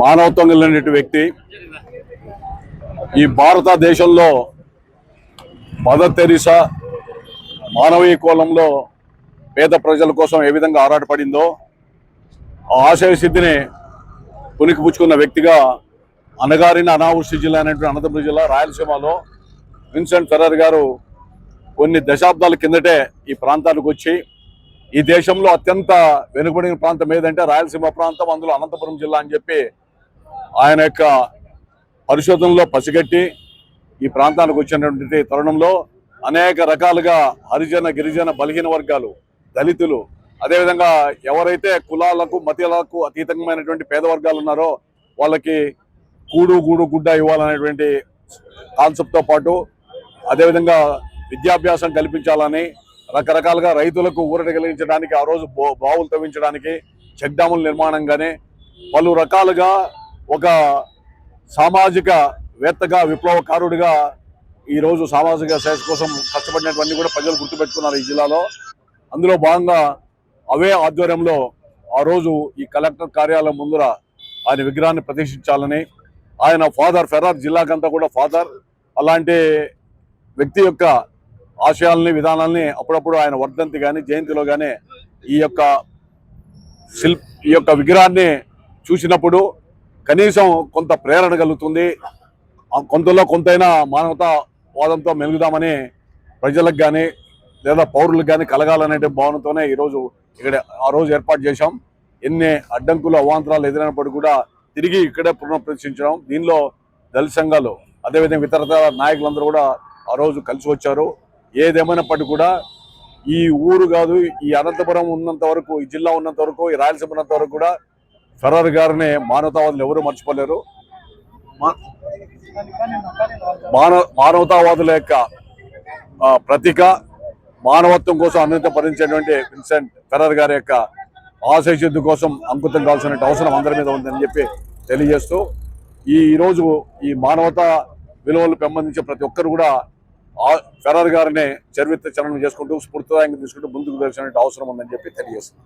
మానవత్వం కలిగిన వ్యక్తి. ఈ భారతదేశంలో మదర్ తెరీసా మానవీయ కోణంలో పేద ప్రజల కోసం ఏ విధంగా ఆరాటపడిందో ఆ ఆశయ సిద్ధిని పుణికిపుచ్చుకున్న వ్యక్తిగా అణగారిన అనావృష్టి జిల్లా అనేటువంటి అనంతపురం జిల్లా రాయలసీమలో విన్సెంట్ ఫెర్రర్ గారు కొన్ని దశాబ్దాల కిందటే ఈ ప్రాంతానికి వచ్చి ఈ దేశంలో అత్యంత వెనుకబడిన ప్రాంతం ఏదంటే రాయలసీమ ప్రాంతం, అందులో అనంతపురం జిల్లా అని చెప్పి ఆయన యొక్క పరిశోధనలో పసిగట్టి ఈ ప్రాంతానికి వచ్చినటువంటి తరుణంలో అనేక రకాలుగా హరిజన గిరిజన బలహీన వర్గాలు, దళితులు, అదేవిధంగా ఎవరైతే కులాలకు మతాలకు అతీతమైనటువంటి పేద వర్గాలు ఉన్నారో వాళ్ళకి కూడు గూడు గుడ్డ ఇవ్వాలనేటువంటి కాన్సెప్ట్తో పాటు అదేవిధంగా విద్యాభ్యాసం కల్పించాలని రకరకాలుగా రైతులకు ఊరట కలిగించడానికి ఆ రోజు బావులు తవ్వించడానికి చెక్ డ్యాముల నిర్మాణం కానీ పలు రకాలుగా ఒక సామాజిక వేత్తగా విప్లవకారుడిగా ఈరోజు సామాజిక సేవ కోసం కష్టపడినటువంటి కూడా ప్రజలు గుర్తుపెట్టుకున్నారు ఈ జిల్లాలో. అందులో భాగంగా అవే ఆధ్వర్యంలో ఆ రోజు ఈ కలెక్టర్ కార్యాలయం ముందర ఆయన విగ్రహాన్ని ప్రతిష్ఠించాలని, ఆయన ఫాదర్ ఫెర్రర్ జిల్లాకంతా కూడా ఫాదర్, అలాంటి వ్యక్తి యొక్క ఆశయాలని విధానాలని అప్పుడప్పుడు ఆయన వర్ధంతి కానీ జయంతిలో కానీ ఈ యొక్క విగ్రహాన్ని చూసినప్పుడు కనీసం కొంత ప్రేరణ కలుగుతుంది, కొంతలో కొంతైనా మానవతావాదంతో మెలుగుదామని ప్రజలకు కానీ లేదా పౌరులకు కానీ కలగాలనే భావనతోనే ఈరోజు ఇక్కడ ఆ రోజు ఏర్పాటు చేశాం. ఎన్ని అడ్డంకులు అవాంతరాలు ఎదురైనప్పుడు కూడా తిరిగి ఇక్కడే పునఃప్రతిష్ఠించడం, దీనిలో దళిత సంఘాలు అదేవిధంగా ఇతర నాయకులందరూ కూడా ఆ రోజు కలిసి వచ్చారు. ఏదేమైనప్పటికీ కూడా ఈ ఊరు కాదు, ఈ అనంతపురం ఉన్నంత వరకు, ఈ జిల్లా ఉన్నంత వరకు, ఈ రాయలసీమ ఉన్నంత వరకు కూడా ఫెర్రర్ గారిని మానవతావాదులు ఎవరూ మర్చిపోలేరు. మానవతావాదుల యొక్క ప్రతీక, మానవత్వం కోసం అన్నింతపరించేటువంటి విన్సెంట్ ఫెర్రర్ గారి యొక్క ఆశయ సిద్ధి కోసం అంకుతం కావాల్సిన అవసరం అందరి మీద ఉందని చెప్పి తెలియజేస్తూ ఈరోజు ఈ మానవతా విలువలు పెంపొందించే ప్రతి ఒక్కరు కూడా ఫెర్రర్ గారిని చరిత్ర చలనం చేసుకుంటూ స్ఫూర్తిదాయంగా తీసుకుంటూ ముందుకు తెలిసిన అవసరం ఉందని చెప్పి తెలియజేస్తున్నాం.